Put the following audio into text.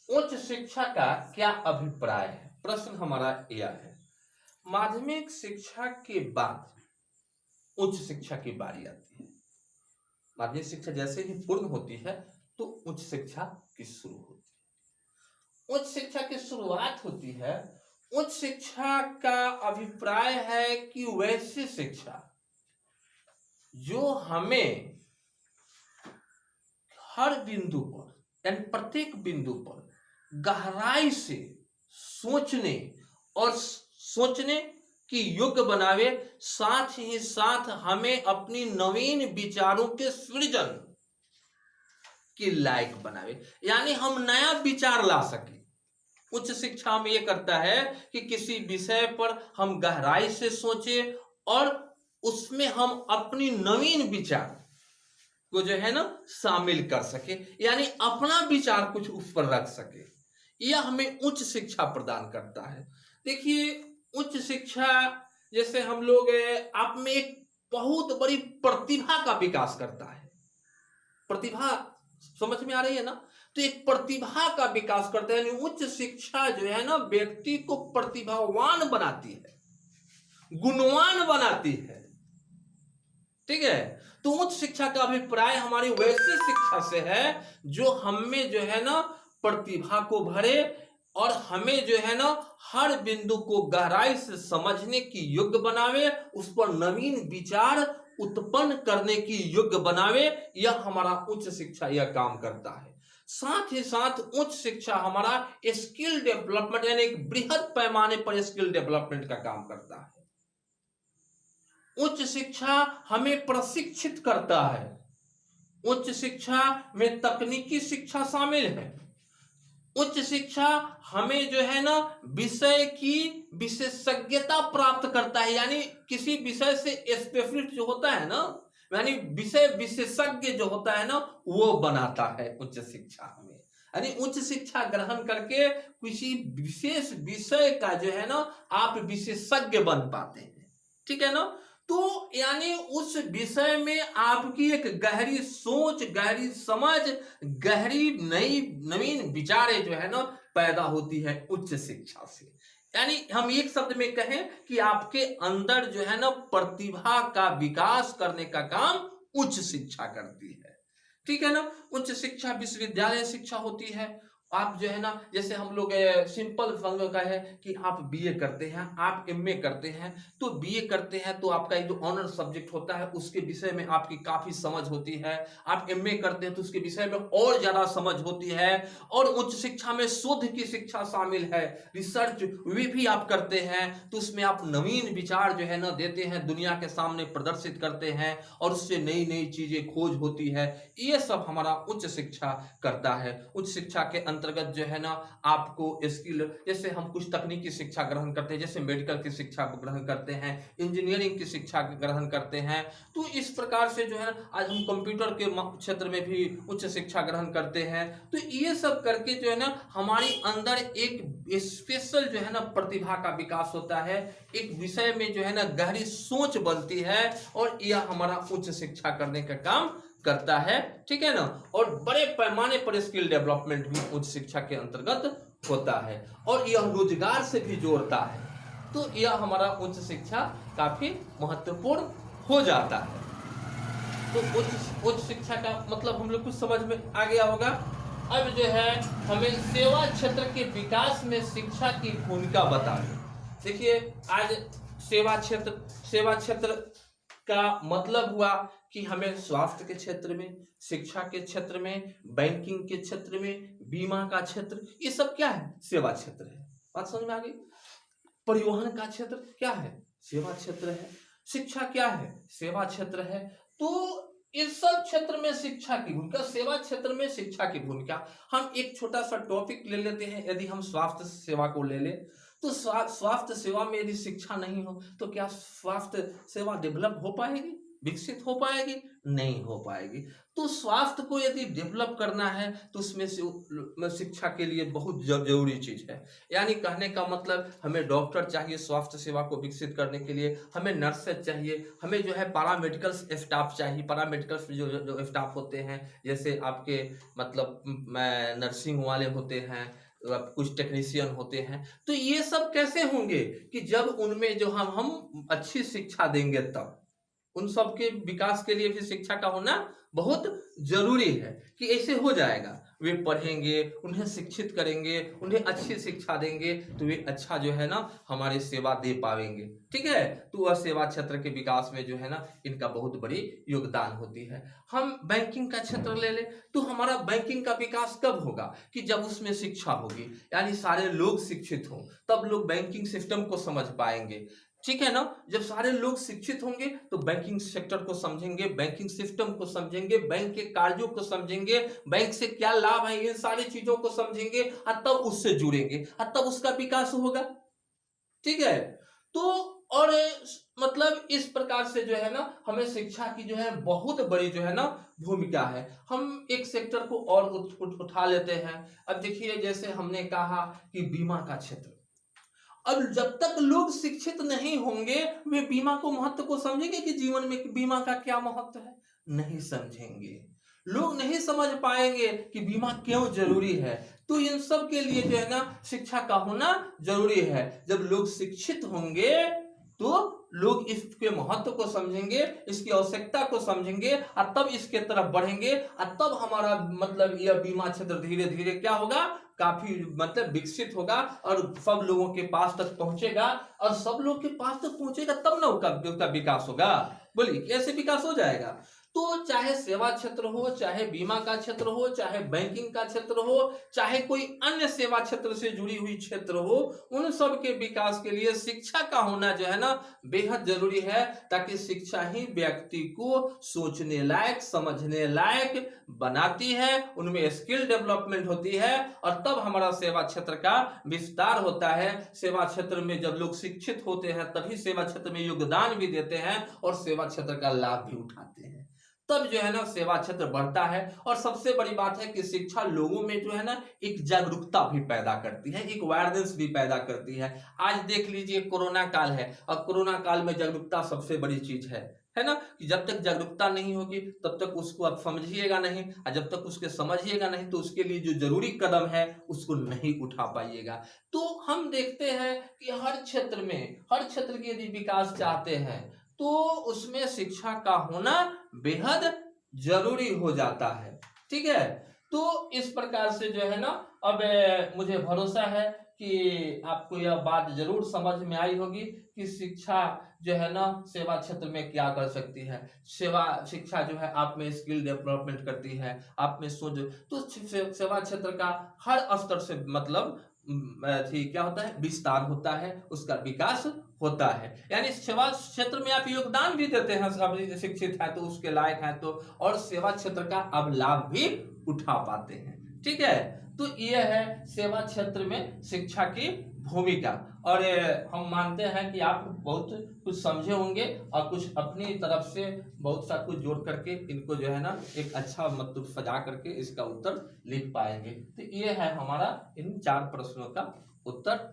उच्च शिक्षा का क्या अभिप्राय है? प्रश्न हमारा यह है। माध्यमिक शिक्षा के बाद उच्च शिक्षा की बारी आती है। माध्यमिक शिक्षा जैसे ही पूर्ण होती है तो उच्च शिक्षा की शुरू होती है। उच्च शिक्षा की शुरुआत होती है। उच्च शिक्षा का अभिप्राय है कि वैसी शिक्षा जो हमें हर बिंदु पर यानी प्रत्येक बिंदु पर गहराई से सोचने और सोचने की योग्य बनावे, साथ ही साथ हमें अपनी नवीन विचारों के सृजन के लायक बनावे, यानी हम नया विचार ला सके। उच्च शिक्षा में यह करता है कि किसी विषय पर हम गहराई से सोचें और उसमें हम अपनी नवीन विचार को जो है ना शामिल कर सके, यानी अपना विचार कुछ उस पर रख सके। यह हमें उच्च शिक्षा प्रदान करता है। देखिए, उच्च शिक्षा जैसे हम लोग आप में एक बहुत बड़ी प्रतिभा का विकास करता है। प्रतिभा समझ में आ रही है ना? तो एक प्रतिभा का विकास करता है, यानी उच्च शिक्षा जो है ना व्यक्ति को प्रतिभावान बनाती है, गुणवान बनाती है। ठीक है। तो उच्च शिक्षा का अभिप्राय हमारी वैसी शिक्षा से है जो हमें जो है ना प्रतिभा को भरे और हमें जो है ना हर बिंदु को गहराई से समझने की योग्य बनावे, उस पर नवीन विचार उत्पन्न करने की योग्य बनावे। यह हमारा उच्च शिक्षा यह काम करता है। साथ ही साथ उच्च शिक्षा हमारा स्किल डेवलपमेंट यानी एक बृहद पैमाने पर स्किल डेवलपमेंट का काम करता है। उच्च शिक्षा हमें प्रशिक्षित करता है। उच्च शिक्षा में तकनीकी शिक्षा शामिल है। उच्च शिक्षा हमें जो है ना विषय की विशेषज्ञता प्राप्त करता है, यानी किसी विषय से स्पेशलिस्ट जो होता है ना, यानी विषय विशेषज्ञ जो होता है ना वो बनाता है उच्च शिक्षा हमें। यानी उच्च शिक्षा ग्रहण करके किसी विशेष विषय का जो है ना आप विशेषज्ञ बन पाते हैं। ठीक है ना? तो यानी उस विषय में आपकी एक गहरी सोच, गहरी समझ, गहरी नई नवीन विचारें जो है ना पैदा होती है उच्च शिक्षा से। यानी हम एक शब्द में कहें कि आपके अंदर जो है ना प्रतिभा का विकास करने का काम उच्च शिक्षा करती है। ठीक है ना? उच्च शिक्षा विश्वविद्यालय शिक्षा होती है। आप जो है ना जैसे हम लोग सिंपल समझो का है कि आप बीए करते हैं, आप एमए करते हैं। तो बीए करते हैं तो आपका जो ऑनर सब्जेक्ट होता है उसके विषय में आपकी काफी समझ होती है। आप एमए करते हैं तो उसके विषय में और ज्यादा समझ होती है। और उच्च शिक्षा में शोध की शिक्षा शामिल है, रिसर्च वे भी आप करते हैं। तो उसमें आप नवीन विचार जो है ना देते हैं, दुनिया के सामने प्रदर्शित करते हैं और उससे नई नई चीजें खोज होती है। ये सब हमारा उच्च शिक्षा करता है। उच्च शिक्षा के अंतर्गत जो है ना आपको स्किल, जैसे हम कुछ तकनीकी शिक्षा ग्रहण करते हैं, जैसे मेडिकल की शिक्षा ग्रहण करते हैं, इंजीनियरिंग की शिक्षा ग्रहण करते हैं। तो इस प्रकार से जो है आज हम कंप्यूटर के क्षेत्र में भी उच्च शिक्षा ग्रहण करते हैं। तो ये सब करके जो है ना हमारी अंदर एक स्पेशल जो है ना प्रतिभा का विकास होता है, एक विषय में जो है ना गहरी सोच बनती है और यह हमारा उच्च शिक्षा करने का काम करता है। ठीक है ना? और बड़े पैमाने पर स्किल डेवलपमेंट भी उच्च शिक्षा के अंतर्गत होता है और यह रोजगार से भी जोड़ता है। तो यह हमारा उच्च शिक्षा काफी महत्वपूर्ण हो जाता है। तो उच्च शिक्षा का मतलब हम लोग कुछ समझ में आ गया होगा। अब जो है हमें सेवा क्षेत्र के विकास में शिक्षा की भूमिका बताएं। देखिए, आज सेवा क्षेत्र का मतलब हुआ कि हमें स्वास्थ्य के क्षेत्र में, शिक्षा के क्षेत्र में, बैंकिंग के क्षेत्र में, बीमा का क्षेत्र, ये सब क्या है? सेवा क्षेत्र है। बात समझ में आ गई? परिवहन का क्षेत्र क्या है? सेवा क्षेत्र है। शिक्षा क्या है? सेवा क्षेत्र है। तो इस सब क्षेत्र में शिक्षा की भूमिका, सेवा क्षेत्र में शिक्षा की भूमिका। हम एक छोटा सा टॉपिक ले लेते हैं। यदि हम स्वास्थ्य सेवा को ले ले तो स्वास्थ्य सेवा में यदि शिक्षा नहीं हो तो क्या स्वास्थ्य सेवा डेवलप हो पाएगी? विकसित हो पाएगी? नहीं हो पाएगी। तो स्वास्थ्य को यदि डेवलप करना है तो उसमें से शिक्षा के लिए बहुत ज़रूरी चीज़ है। यानी कहने का मतलब हमें डॉक्टर चाहिए स्वास्थ्य सेवा को विकसित करने के लिए, हमें नर्सेज चाहिए, हमें जो है पैरामेडिकल स्टाफ चाहिए। पैरामेडिकल जो स्टाफ होते हैं, जैसे आपके मतलब नर्सिंग वाले होते हैं, कुछ टेक्नीशियन होते हैं। तो ये सब कैसे होंगे कि जब उनमें जो हम अच्छी शिक्षा देंगे तब। उन सब के विकास के लिए भी शिक्षा का होना बहुत जरूरी है कि ऐसे हो जाएगा। वे पढ़ेंगे, उन्हें शिक्षित करेंगे, उन्हें अच्छी शिक्षा देंगे तो वे अच्छा जो है ना हमारी सेवा दे पाएंगे। ठीक है, तो वह सेवा क्षेत्र के विकास में जो है ना इनका बहुत बड़ी योगदान होती है। हम बैंकिंग का क्षेत्र ले ले तो हमारा बैंकिंग का विकास कब होगा कि जब उसमें शिक्षा होगी, यानी सारे लोग शिक्षित हों, तब लोग बैंकिंग सिस्टम को समझ पाएंगे। ठीक है ना, जब सारे लोग शिक्षित होंगे तो बैंकिंग सेक्टर को समझेंगे, बैंकिंग सिस्टम को समझेंगे, बैंक के कार्यों को समझेंगे, बैंक से क्या लाभ है इन सारी चीजों को समझेंगे और तब उससे जुड़ेंगे और तब उसका विकास होगा। ठीक है, तो और मतलब इस प्रकार से जो है ना हमें शिक्षा की जो है बहुत बड़ी जो है ना भूमिका है। हम एक सेक्टर को और उठा लेते हैं। अब देखिए, जैसे हमने कहा कि बीमा का क्षेत्र, अब जब तक लोग शिक्षित नहीं होंगे वे बीमा को महत्व को समझेंगे कि जीवन में बीमा का क्या महत्व है? नहीं समझेंगे। लोग नहीं समझ पाएंगे कि बीमा क्यों जरूरी है। तो इन सब के लिए जो है ना शिक्षा का होना जरूरी है। जब लोग शिक्षित होंगे तो लोग इसके महत्व को समझेंगे, इसकी आवश्यकता को समझेंगे और तब इसके तरफ बढ़ेंगे और तब हमारा मतलब यह बीमा क्षेत्र धीरे धीरे क्या होगा, काफी मतलब विकसित होगा और सब लोगों के पास तक पहुंचेगा। और सब लोग के पास तक पहुंचेगा तब ना उसका विकास होगा। बोलिए कैसे विकास हो जाएगा? तो चाहे सेवा क्षेत्र हो, चाहे बीमा का क्षेत्र हो, चाहे बैंकिंग का क्षेत्र हो, चाहे कोई अन्य सेवा क्षेत्र से जुड़ी हुई क्षेत्र हो, उन सब के विकास के लिए शिक्षा का होना जो है ना बेहद जरूरी है। ताकि शिक्षा ही व्यक्ति को सोचने लायक, समझने लायक बनाती है, उनमें स्किल डेवलपमेंट होती है और तब हमारा सेवा क्षेत्र का विस्तार होता है। सेवा क्षेत्र में जब लोग शिक्षित होते हैं तभी सेवा क्षेत्र में योगदान भी देते हैं और सेवा क्षेत्र का लाभ भी उठाते हैं। तब जो है ना सेवा क्षेत्र बढ़ता है। और सबसे बड़ी बात है कि शिक्षा लोगों में जो है ना एक जागरूकता भी पैदा करती है, एक अवेयरनेस भी पैदा करती है। आज देख लीजिए कोरोना काल है और कोरोना काल में जागरूकता सबसे बड़ी चीज है ना, कि जब तक जागरूकता नहीं होगी तब तक उसको आप समझिएगा नहीं और जब तक उसके समझिएगा नहीं तो उसके लिए जो जरूरी कदम है उसको नहीं उठा पाइएगा। तो हम देखते हैं कि हर क्षेत्र में, हर क्षेत्र की यदि विकास चाहते हैं तो उसमें शिक्षा का होना बेहद जरूरी हो जाता है। ठीक है, तो इस प्रकार से जो है ना अब मुझे भरोसा है कि आपको यह बात जरूर समझ में आई होगी कि शिक्षा जो है ना सेवा क्षेत्र में क्या कर सकती है। सेवा शिक्षा जो है आप में स्किल डेवलपमेंट करती है, आप में सोच। तो सेवा क्षेत्र का हर स्तर से मतलब क्या होता है, विस्तार होता है, उसका विकास होता है। यानी सेवा क्षेत्र में आप योगदान भी देते हैं, सब शिक्षित है तो उसके लायक है तो, और सेवा क्षेत्र का आप लाभ भी उठा पाते हैं। ठीक है, तो ये है सेवा क्षेत्र में शिक्षा की भूमिका। और हम मानते हैं कि आप बहुत कुछ समझे होंगे और कुछ अपनी तरफ से बहुत सा कुछ जोड़ करके इनको जो है ना एक अच्छा मतलब सजा करके इसका उत्तर लिख पाएंगे। तो ये है हमारा इन 4 प्रश्नों का उत्तर।